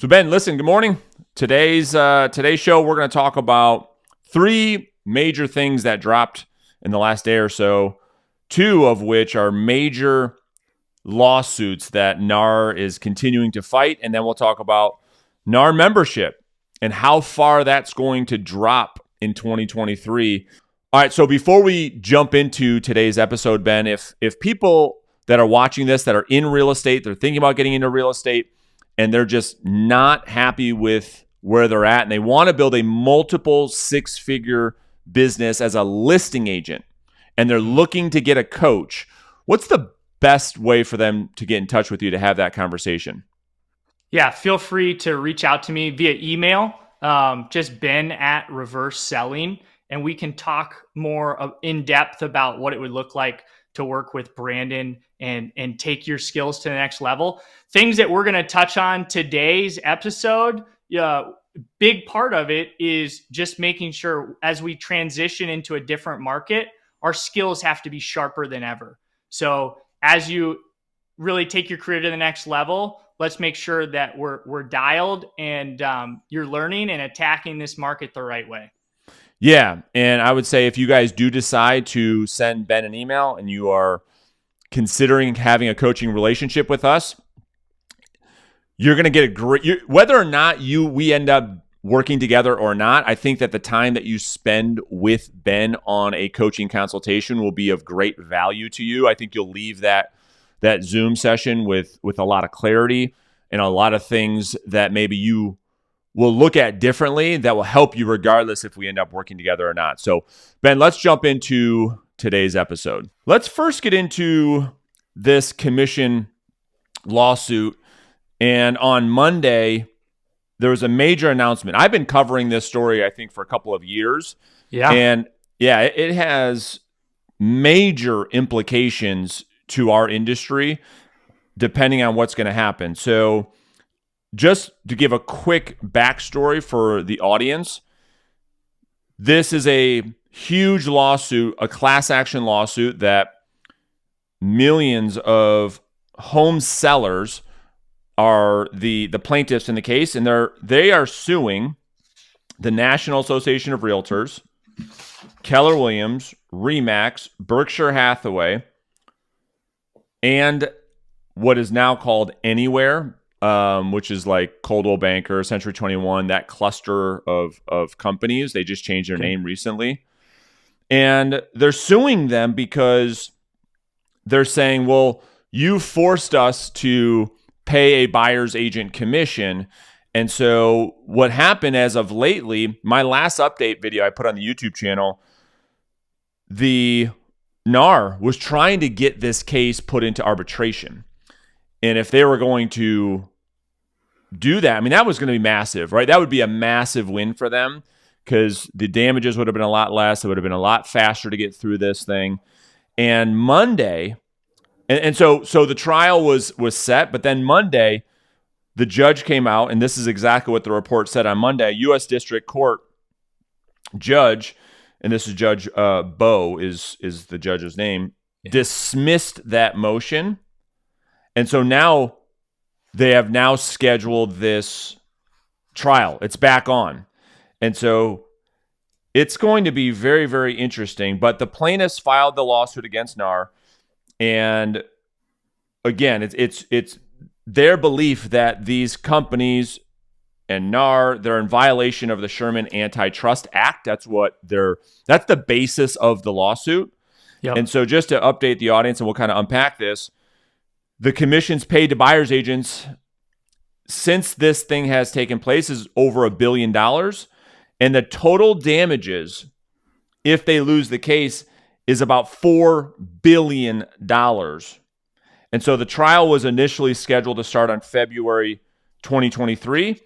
So Ben, listen, good morning. Today's show, we're going to talk about three major things that dropped in the last day or so, two of which are major lawsuits that NAR is continuing to fight. And then we'll talk about NAR membership and how far that's going to drop in 2023. All right, so before we jump into today's episode, Ben, if people that are watching this that are in real estate, they're thinking about getting into real estate, and they're just not happy with where they're at, and they want to build a multiple six-figure business as a listing agent, and they're looking to get a coach, what's the best way for them to get in touch with you to have that conversation? Yeah, feel free to reach out to me via email, just Ben@Reverse Selling, and we can talk more in depth about what it would look like to work with Brandon and take your skills to the next level. Things that we're going to touch on today's episode, big part of it is just making sure as we transition into a different market, our skills have to be sharper than ever. So as you really take your career to the next level, let's make sure that we're dialed and you're learning and attacking this market the right way. Yeah, and I would say if you guys do decide to send Ben an email and you are considering having a coaching relationship with us, you're going to get a great, whether or not we end up working together or not, I think that the time that you spend with Ben on a coaching consultation will be of great value to you. I think you'll leave that Zoom session with a lot of clarity and a lot of things that maybe you will look at differently that will help you regardless if we end up working together or not. So, Ben, let's jump into today's episode. Let's first get into this commission lawsuit. And on Monday, there was a major announcement. I've been covering this story, I think, for a couple of years. Yeah. And yeah, it has major implications to our industry depending on what's going to happen. So just to give a quick backstory for the audience, this is a huge lawsuit, a class action lawsuit that millions of home sellers are the plaintiffs in the case, and they are suing the National Association of Realtors, Keller Williams, Remax, Berkshire Hathaway, and what is now called Anywhere, which is like Coldwell Banker, Century 21, that cluster of companies. They just changed their name recently. And they're suing them because they're saying, well, you forced us to pay a buyer's agent commission. And so what happened as of lately, my last update video I put on the YouTube channel, the NAR was trying to get this case put into arbitration. And if they were going to do that, I mean, that was going to be massive, right? That would be a massive win for them because the damages would have been a lot less. It would have been a lot faster to get through this thing. And Monday, and so the trial was set, but then Monday, the judge came out, and this is exactly what the report said on Monday. U.S. District Court judge, and this is Judge Bowe is the judge's name, dismissed that motion. And so now they have now scheduled this trial. It's back on. And so it's going to be very, very interesting. But the plaintiffs filed the lawsuit against NAR. And again, it's their belief that these companies and NAR, they're in violation of the Sherman Antitrust Act. That's the basis of the lawsuit. Yep. And so just to update the audience, and we'll kind of unpack this, the commissions paid to buyer's agents since this thing has taken place is over $1 billion. And the total damages, if they lose the case, is about $4 billion. And so the trial was initially scheduled to start on February 2023.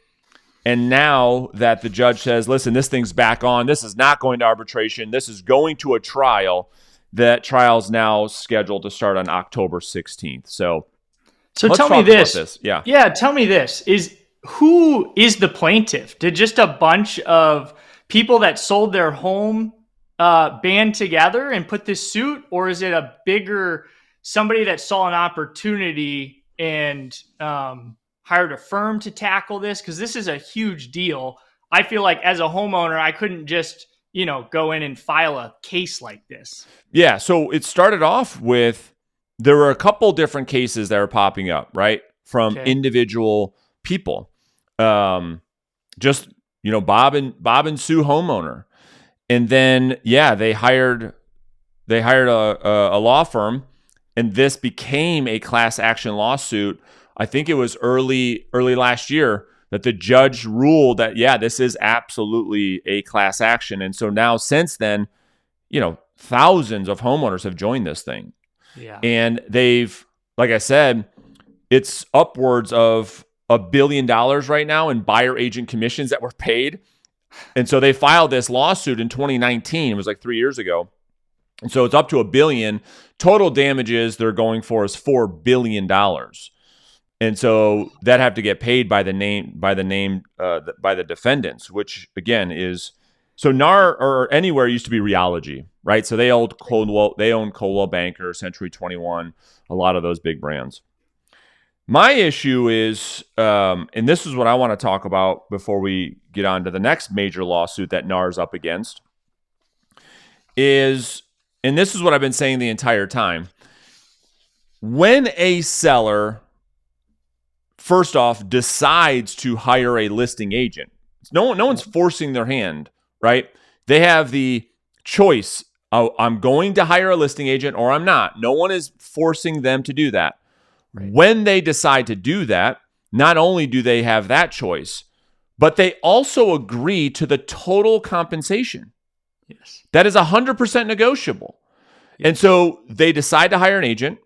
And now that the judge says, listen, this thing's back on, this is not going to arbitration, this is going to a trial, that trial's now scheduled to start on October 16th. So tell me this. Yeah, tell me this. Who is the plaintiff? Did just a bunch of people that sold their home band together and put this suit? Or is it a bigger, somebody that saw an opportunity and hired a firm to tackle this? Because this is a huge deal. I feel like as a homeowner, I couldn't just, go in and file a case like this. Yeah. So it started off with, there were a couple different cases that were popping up, right? From individual people. Just, Bob and Sue homeowner. And then, they hired a law firm, and this became a class action lawsuit. I think it was early last year that the judge ruled that, this is absolutely a class action. And so now since then, thousands of homeowners have joined this thing. Yeah. And they've, like I said, it's upwards of $1 billion right now in buyer agent commissions that were paid. And so they filed this lawsuit in 2019. It was like 3 years ago. And so it's up to $1 billion. Total damages they're going for is $4 billion. And so that have to get paid by the defendants, which again is, so NAR or Anywhere used to be Rheology, right? So they own Coldwell Banker, Century 21, a lot of those big brands. My issue is, and this is what I want to talk about before we get on to the next major lawsuit that NAR is up against, is, and this is what I've been saying the entire time, when a seller, first off, decides to hire a listing agent, no one's forcing their hand, right? They have the choice. Oh, I'm going to hire a listing agent or I'm not. No one is forcing them to do that. Right. When they decide to do that, not only do they have that choice, but they also agree to the total compensation. Yes. That is 100% negotiable. Yes. And so they decide to hire an agent.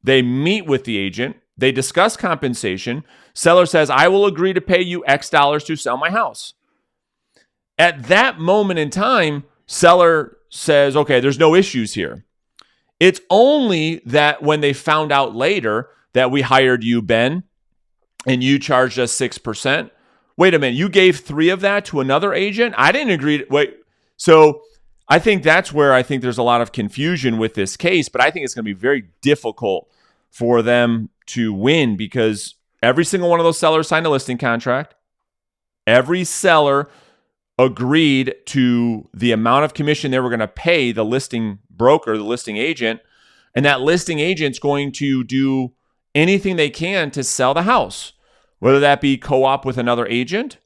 They meet with the agent. They discuss compensation. Seller says, I will agree to pay you X dollars to sell my house. At that moment in time, seller says, okay, there's no issues here. It's only that when they found out later that we hired you, Ben, and you charged us 6%. Wait a minute, you gave 3 of that to another agent? I didn't agree. So I think that's where I think there's a lot of confusion with this case, but I think it's going to be very difficult for them to win because every single one of those sellers signed a listing contract. Every seller agreed to the amount of commission they were going to pay the listing broker, the listing agent, and that listing agent's going to do anything they can to sell the house, whether that be co-op with another agent,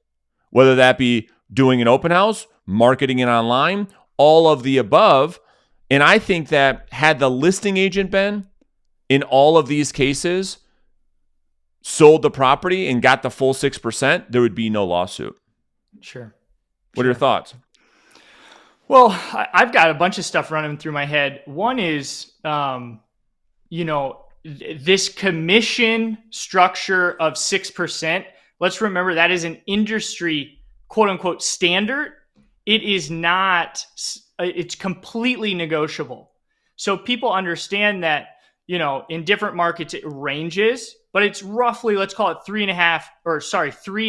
whether that be doing an open house, marketing it online, all of the above. And I think that had the listing agent been in all of these cases sold the property and got the full 6%, there would be no lawsuit. Sure. What are your thoughts? Well, I've got a bunch of stuff running through my head. One is, this commission structure of 6%. Let's remember that is an industry quote unquote standard. It is not, it's completely negotiable. So people understand that, in different markets, it ranges, but it's roughly, let's call it 3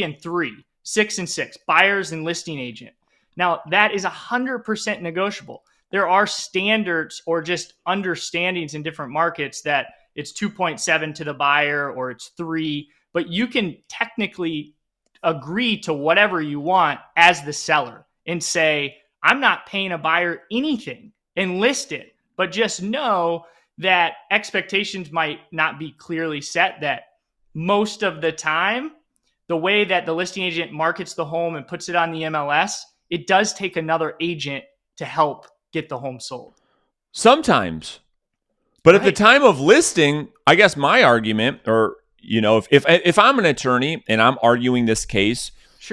and 3, 6 and 6, buyers and listing agent. Now that is 100% negotiable. There are standards or just understandings in different markets that it's 2.7 to the buyer or it's 3, but you can technically agree to whatever you want as the seller and say, I'm not paying a buyer anything and list it, but just know that expectations might not be clearly set, that most of the time, the way that the listing agent markets the home and puts it on the MLS, it does take another agent to help get the home sold. Sometimes. But right. At the time of listing, I guess my argument, or if I'm an attorney and I'm arguing this case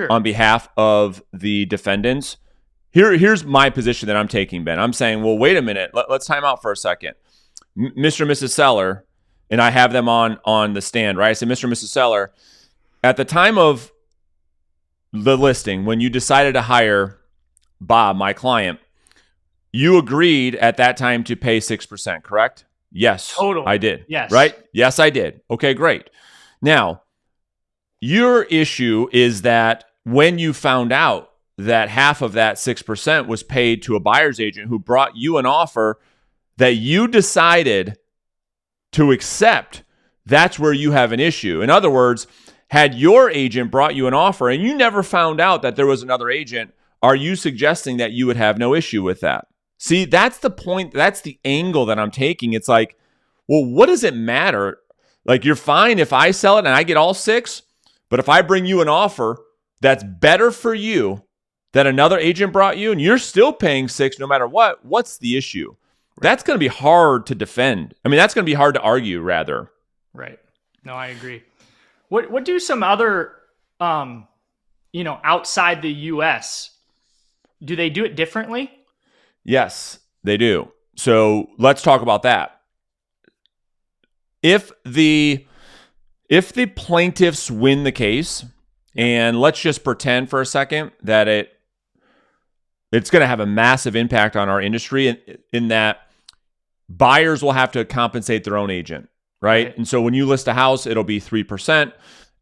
on behalf of the defendants, here's my position that I'm taking, Ben. I'm saying, well, wait a minute. Let's time out for a second. Mr. and Mrs. Seller, and I have them on the stand, right? I say, Mr. and Mrs. Seller, at the time of the listing, when you decided to hire Bob, my client, you agreed at that time to pay 6%, correct? Yes, totally. I did. Yes. Right? Yes, I did. Okay, great. Now, your issue is that when you found out that half of that 6% was paid to a buyer's agent who brought you an offer that you decided to accept, that's where you have an issue. In other words, Had your agent brought you an offer and you never found out that there was another agent, are you suggesting that you would have no issue with that? See, that's the point. That's the angle that I'm taking. It's like, well, what does it matter? Like, you're fine if I sell it and I get all 6, but if I bring you an offer that's better for you that another agent brought you and you're still paying 6 no matter what, what's the issue? Right. That's going to be hard to defend. I mean, that's going to be hard to argue, rather. Right. No, I agree. What do some other, outside the U.S., do they do it differently? Yes, they do. So let's talk about that. If the plaintiffs win the case, and let's just pretend for a second that it's going to have a massive impact on our industry in that buyers will have to compensate their own agent, right? And so when you list a house, it'll be 3%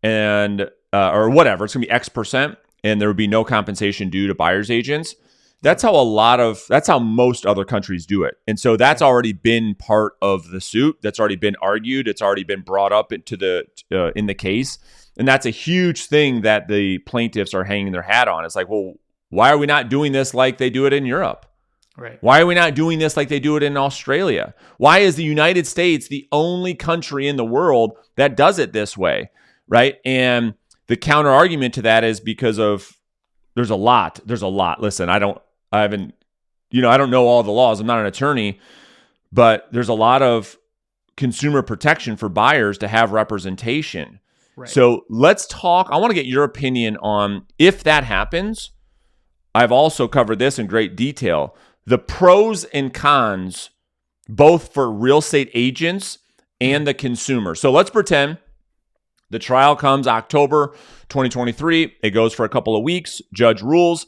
and or whatever. It's going to be X%, and there would be no compensation due to buyers agents. That's how most other countries do it. And so that's already been part of the suit. That's already been argued. It's already been brought up in the case. And that's a huge thing that the plaintiffs are hanging their hat on. It's like, well, why are we not doing this like they do it in Europe? Right. Why are we not doing this like they do it in Australia? Why is the United States the only country in the world that does it this way? Right. And the counter argument to that is because of there's a lot. Listen, I don't know all the laws. I'm not an attorney, but there's a lot of consumer protection for buyers to have representation. Right. So let's talk. I want to get your opinion on if that happens. I've also covered this in great detail. The pros and cons, both for real estate agents and the consumer. So let's pretend the trial comes October 2023. It goes for a couple of weeks. Judge rules.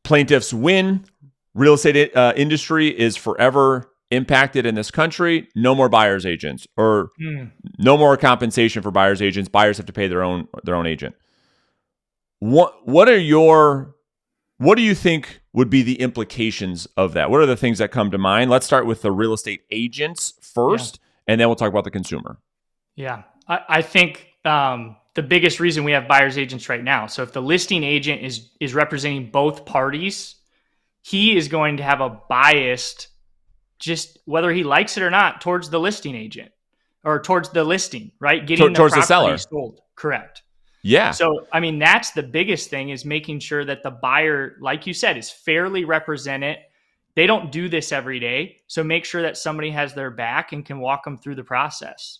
Plaintiffs win. Real estate industry is forever impacted in this country. No more buyer's agents, or no more compensation for buyer's agents. Buyers have to pay their own agent. What do you think would be the implications of that? What are the things that come to mind? Let's start with the real estate agents first, and then we'll talk about the consumer. Yeah, I think the biggest reason we have buyer's agents right now. So if the listing agent is representing both parties, he is going to have a biased, just whether he likes it or not, towards the listing agent or towards the listing, right? Getting towards the seller sold. Correct. Yeah. So, I mean, that's the biggest thing, is making sure that the buyer, like you said, is fairly represented. They don't do this every day. So make sure that somebody has their back and can walk them through the process.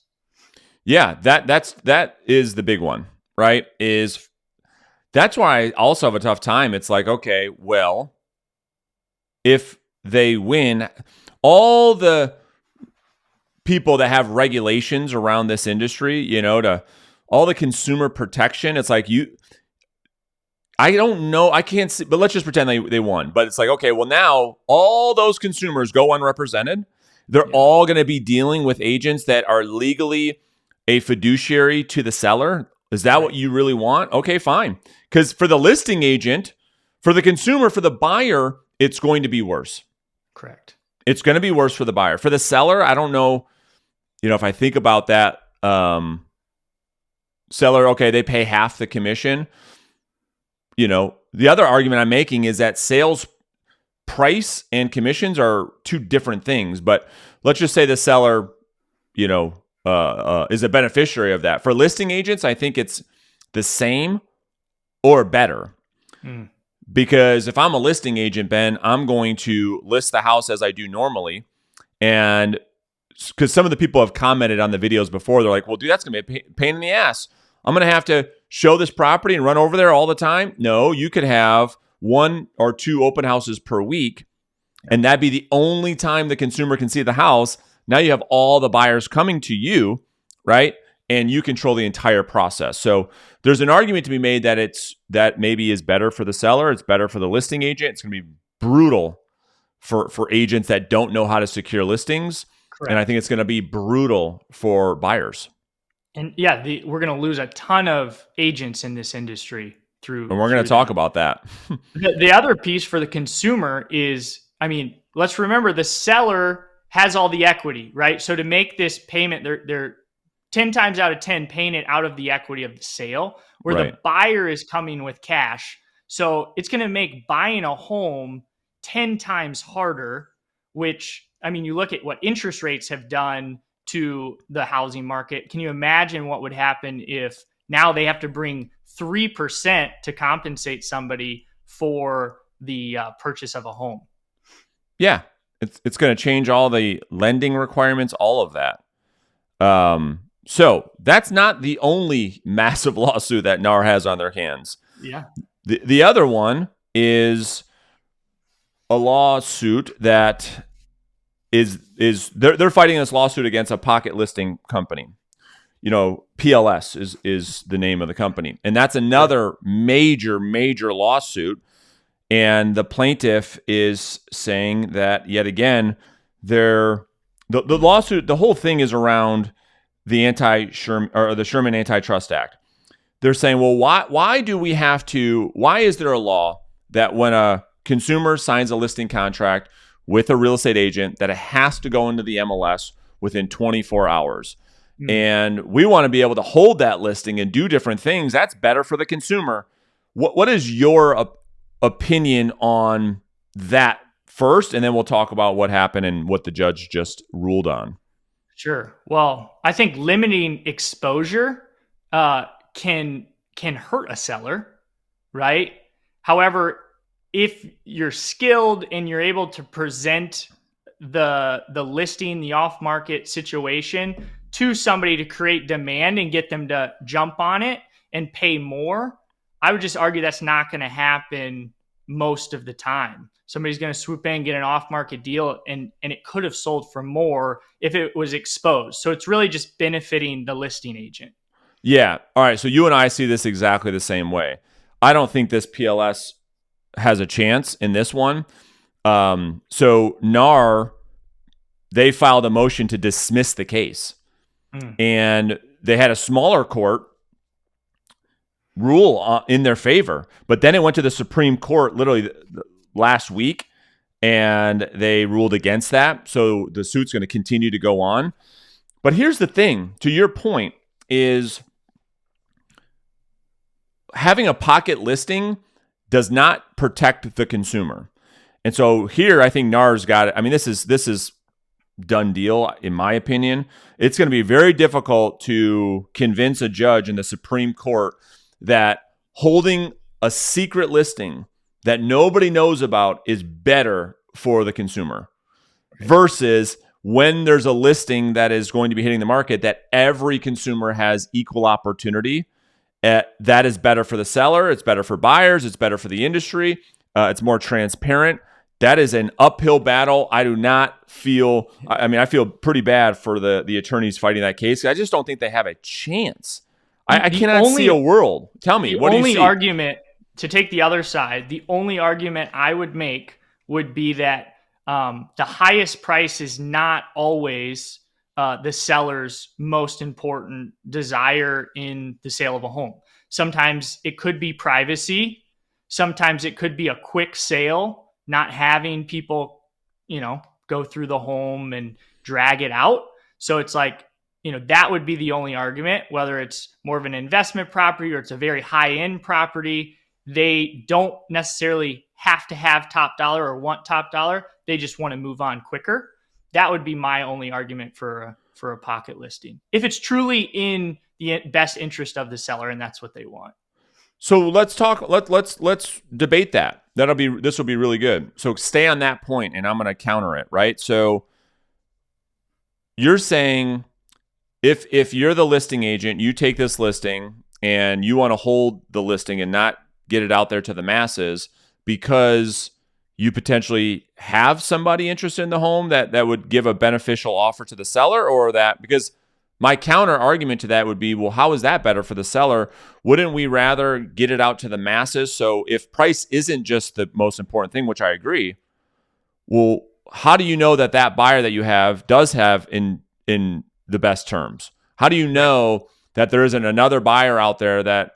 Yeah, that is the big one, right? That's why I also have a tough time. It's like, okay, well, if they win, all the people that have regulations around this industry, to all the consumer protection, it's like I don't know, I can't see, but let's just pretend they won. But it's like, okay, well, now all those consumers go unrepresented. They're all going to be dealing with agents that are legally a fiduciary to the seller. Is that what you really want? Okay, fine. Because for the listing agent, for the consumer, for the buyer, it's going to be worse. Correct. It's going to be worse for the buyer. For the seller, I don't know, if I think about that, seller, okay, they pay half the commission. The other argument I'm making is that sales price and commissions are two different things. But let's just say the seller, is a beneficiary of that. For listing agents, I think it's the same or better. Because if I'm a listing agent, Ben, I'm going to list the house as I do normally. And because some of the people have commented on the videos before, they're like, well, dude, that's going to be a pain in the ass. I'm going to have to show this property and run over there all the time. No, you could have 1 or 2 open houses per week, and that'd be the only time the consumer can see the house. Now you have all the buyers coming to you, right? And you control the entire process. So there's an argument to be made that maybe is better for the seller. It's better for the listing agent. It's going to be brutal for agents that don't know how to secure listings. Correct. And I think it's going to be brutal for buyers. And yeah, we're going to lose a ton of agents in this industry through. And we're going to talk about that. The other piece for the consumer is, let's remember the seller has all the equity, right? So to make this payment, 10 times out of 10 paying it out of the equity of the sale, where Right. the buyer is coming with cash. So it's going to make buying a home 10 times harder, which, I mean, you look at what interest rates have done to the housing market. Can you imagine what would happen if now they have to bring 3% to compensate somebody for the purchase of a home? Yeah. It's going to change all the lending requirements, all of that. So that's not the only massive lawsuit that NAR has on their hands. Yeah. The other one is a lawsuit that is they're fighting this lawsuit against a pocket listing company. PLS is the name of the company, and that's another major lawsuit. And the plaintiff is saying that yet again, the lawsuit, the whole thing is around the Sherman Antitrust Act. They're saying, well, why is there a law that when a consumer signs a listing contract with a real estate agent that it has to go into the MLS within 24 hours? And we want to be able to hold that listing and do different things. That's better for the consumer. What is your opinion on that first? And then we'll talk about what happened and what the judge just ruled on. Sure. Well, I think limiting exposure can hurt a seller, right? However, if you're skilled and you're able to present the listing, the off-market situation to somebody to create demand and get them to jump on it and pay more, I would just argue that's not going to happen most of the time. Somebody's going to swoop in, get an off-market deal, and it could have sold for more if it was exposed. So it's really just benefiting the listing agent. Yeah. All right. So you and I see this exactly the same way. I don't think this PLS has a chance in this one. So NAR, they filed a motion to dismiss the case. And they had a smaller court rule in their favor. But then it went to the Supreme Court literally last week, and they ruled against that. So the suit's going to continue to go on. But here's the thing, to your point, is having a pocket listing does not protect the consumer. And so here, I think NAR's got it. I mean, this is done deal, in my opinion. It's going to be very difficult to convince a judge in the Supreme Court that holding a secret listing that nobody knows about is better for the consumer versus when there's a listing that is going to be hitting the market that every consumer has equal opportunity. That is better for the seller. It's better for buyers. It's better for the industry. It's more transparent. That is an uphill battle. I do not feel, I feel pretty bad for the attorneys fighting that case. I just don't think they have a chance. I cannot see a world. Tell me, what do you see? The only argument, to take the other side, the only argument I would make would be that the highest price is not always the seller's most important desire in the sale of a home. Sometimes it could be privacy. Sometimes it could be a quick sale, not having people, go through the home and drag it out. So it's like, that would be the only argument, whether it's more of an investment property or it's a very high-end property. They don't necessarily have to have top dollar or want top dollar. They just want to move on quicker. That would be my only argument for a pocket listing, if it's truly in the best interest of the seller and that's what they want. So let's talk. Let's debate that. This will be really good. So stay on that point, and I'm going to counter it. Right. So you're saying if you're the listing agent, you take this listing and you want to hold the listing and not get it out there to the masses because you potentially have somebody interested in the home that would give a beneficial offer to the seller, or that because my counter argument to that would be, well, how is that better for the seller? Wouldn't we rather get it out to the masses? So if price isn't just the most important thing, which I agree, well, how do you know that buyer that you have does have in the best terms? How do you know that there isn't another buyer out there that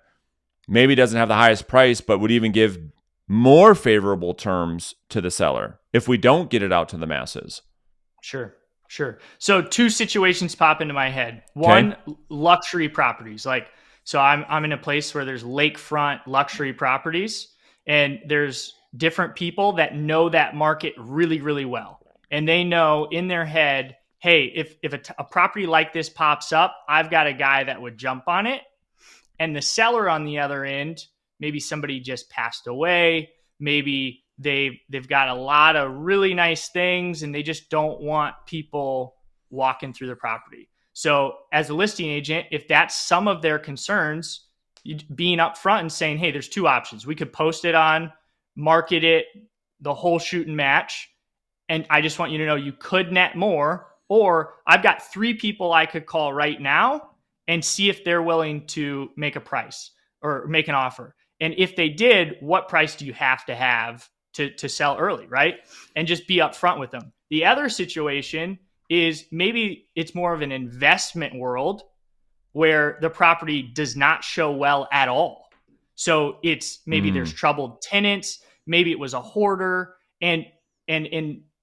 maybe doesn't have the highest price, but would even give more favorable terms to the seller if we don't get it out to the masses? Sure. Sure. So two situations pop into my head. Okay. One, luxury properties. Like, so I'm in a place where there's lakefront luxury properties, and there's different people that know that market really, really well. And they know in their head, hey, if a property like this pops up, I've got a guy that would jump on it. And the seller on the other end, maybe somebody just passed away, maybe they've got a lot of really nice things and they just don't want people walking through the property. So as a listing agent, if that's some of their concerns, being upfront and saying, hey, there's two options. We could post it on, market it, the whole shoot and match. And I just want you to know you could net more, or I've got 3 people I could call right now and see if they're willing to make a price or make an offer. And if they did, what price do you have to sell early, right? And just be upfront with them. The other situation is maybe it's more of an investment world where the property does not show well at all. So it's maybe there's troubled tenants, maybe it was a hoarder, and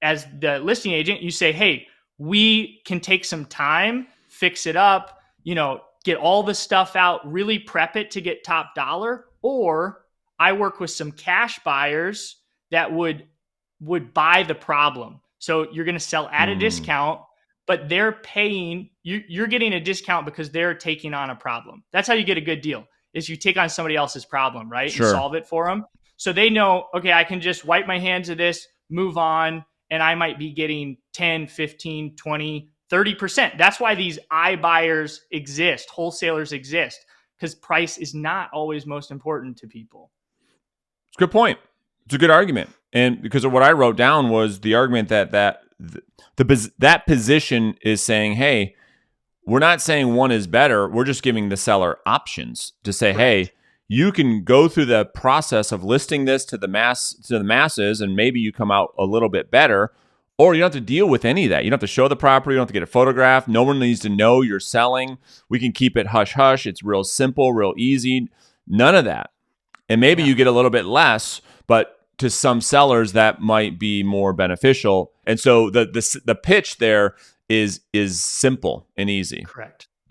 as the listing agent, you say, hey, we can take some time, fix it up, get all the stuff out, really prep it to get top dollar. Or I work with some cash buyers that would buy the problem. So you're going to sell at a discount, but they're paying, you're getting a discount because they're taking on a problem. That's how you get a good deal, is you take on somebody else's problem, right? Sure. And solve it for them. So they know, okay, I can just wipe my hands of this, move on, and I might be getting 10, 15, 20, 30%. That's why these iBuyers exist, wholesalers exist, because price is not always most important to people. It's a good point. It's a good argument. And because of what I wrote down was the argument that position is saying, hey, we're not saying one is better. We're just giving the seller options to say, hey, you can go through the process of listing this to the masses, and maybe you come out a little bit better, or you don't have to deal with any of that. You don't have to show the property. You don't have to get a photograph. No one needs to know you're selling. We can keep it hush hush. It's real simple, real easy. None of that. And maybe you get a little bit less, but to some sellers that might be more beneficial. And so the pitch there is simple and easy.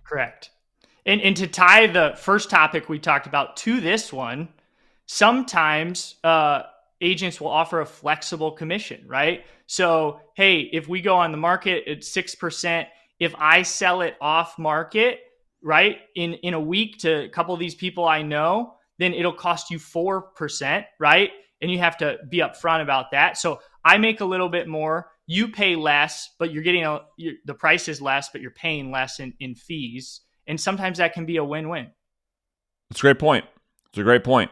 Correct. And to tie the first topic we talked about to this one, sometimes agents will offer a flexible commission, right? So, hey, if we go on the market at 6%, if I sell it off market, right, in a week to a couple of these people I know, then it'll cost you 4%, right? And you have to be upfront about that. So I make a little bit more, you pay less, but you're getting the price is less, but you're paying less in fees. And sometimes that can be a win-win. That's a great point. It's a great point.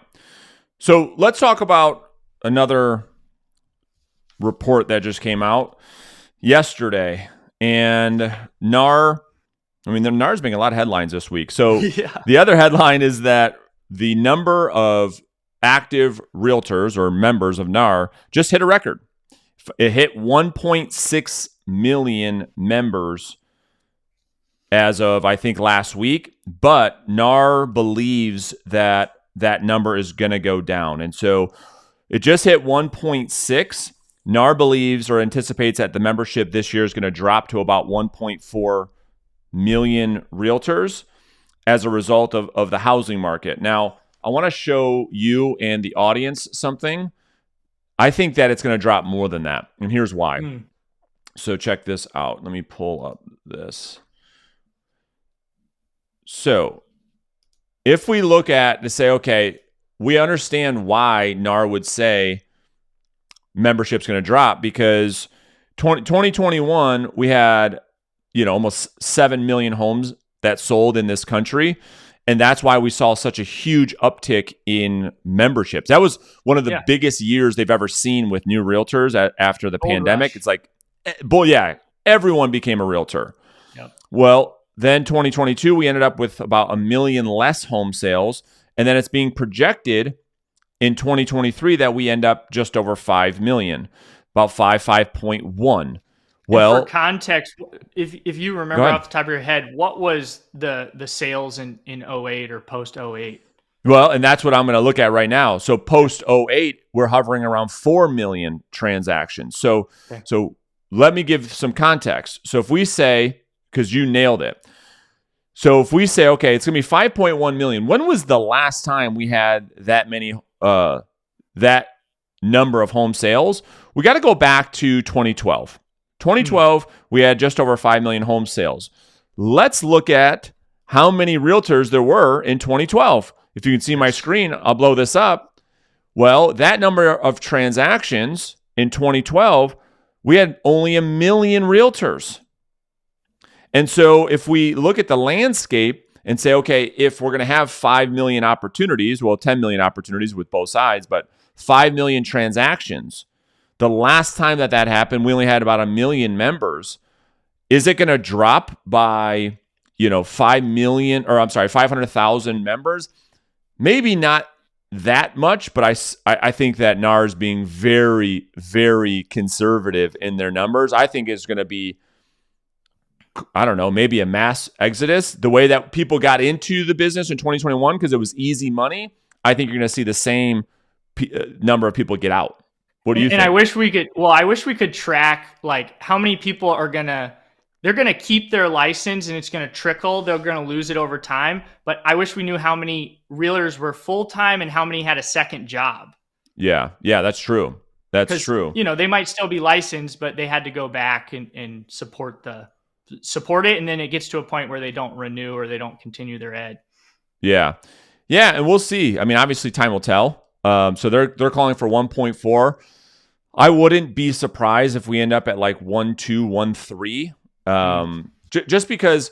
So let's talk about another report that just came out yesterday. And NAR's making a lot of headlines this week. So The other headline is that the number of active realtors or members of NAR just hit a record. It hit 1.6 million members as of, I think, last week. But NAR believes that that number is going to go down. And so it just hit 1.6. NAR believes or anticipates that the membership this year is going to drop to about 1.4 million realtors as a result of the housing market. Now, I want to show you and the audience something. I think that it's going to drop more than that. And here's why. So check this out. Let me pull up this. So if we look at to say, okay, we understand why NAR would say membership's going to drop, because 2021, we had, almost 7 million homes that sold in this country. And that's why we saw such a huge uptick in memberships. That was one of the biggest years they've ever seen with new realtors after the pandemic. Rush. It's like, everyone became a realtor. Yep. Well, then 2022, we ended up with about 1 million less home sales. And then it's being projected in 2023 that we end up just over 5 million, about 5.1. Well, and for context, if you remember off the top of your head, what was the sales in 08 or post 08? Well, and that's what I'm going to look at right now. So post 08, we're hovering around 4 million transactions. So let me give some context. So if we say, because you nailed it. So if we say, okay, it's going to be 5.1 million, when was the last time we had that many, that number of home sales? We got to go back to 2012. 2012, we had just over 5 million home sales. Let's look at how many realtors there were in 2012. If you can see my screen, I'll blow this up. Well, that number of transactions in 2012, we had only 1 million realtors. And so if we look at the landscape and say, okay, if we're going to have 5 million opportunities, well, 10 million opportunities with both sides, but 5 million transactions, the last time that happened, we only had about 1 million members. Is it going to drop by, 5 million, or I'm sorry, 500,000 members? Maybe not that much, but I think that NAR is being very, very conservative in their numbers. I think it's going to be, I don't know, maybe a mass exodus. The way that people got into the business in 2021 because it was easy money, I think you're going to see the same number of people get out. What do you think? And I wish we could track like how many people they're going to keep their license and it's going to trickle. They're going to lose it over time. But I wish we knew how many realtors were full-time and how many had a second job. Yeah, that's true. That's true. They might still be licensed, but they had to go back and support it. And then it gets to a point where they don't renew or they don't continue their ed. Yeah. And we'll see. I mean, obviously time will tell. So they're calling for 1.4. I wouldn't be surprised if we end up at like 1.2, 1.3. Just because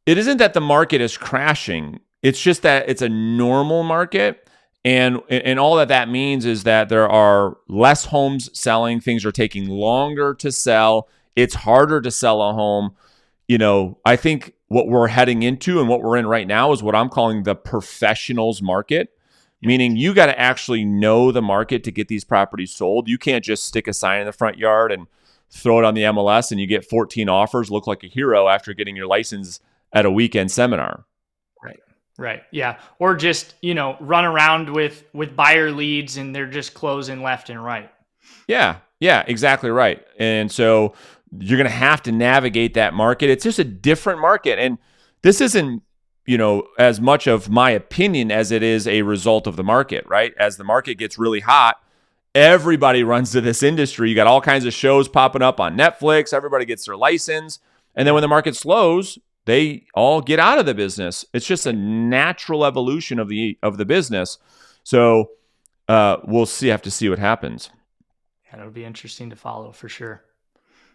it isn't that the market is crashing. It's just that it's a normal market. And all that means is that there are less homes selling. Things are taking longer to sell. It's harder to sell a home. I think what we're heading into and what we're in right now is what I'm calling the professionals market, meaning you got to actually know the market to get these properties sold. You can't just stick a sign in the front yard and throw it on the MLS and you get 14 offers, look like a hero after getting your license at a weekend seminar. Right. Yeah. Or just, run around with buyer leads and they're just closing left and right. Yeah, exactly right. And so you're going to have to navigate that market. It's just a different market. And this isn't, as much of my opinion as it is a result of the market, right? As the market gets really hot, everybody runs to this industry. You got all kinds of shows popping up on Netflix. Everybody gets their license. And then when the market slows, they all get out of the business. It's just a natural evolution of the business. So we'll see. Have to see what happens. Yeah, it'll be interesting to follow for sure.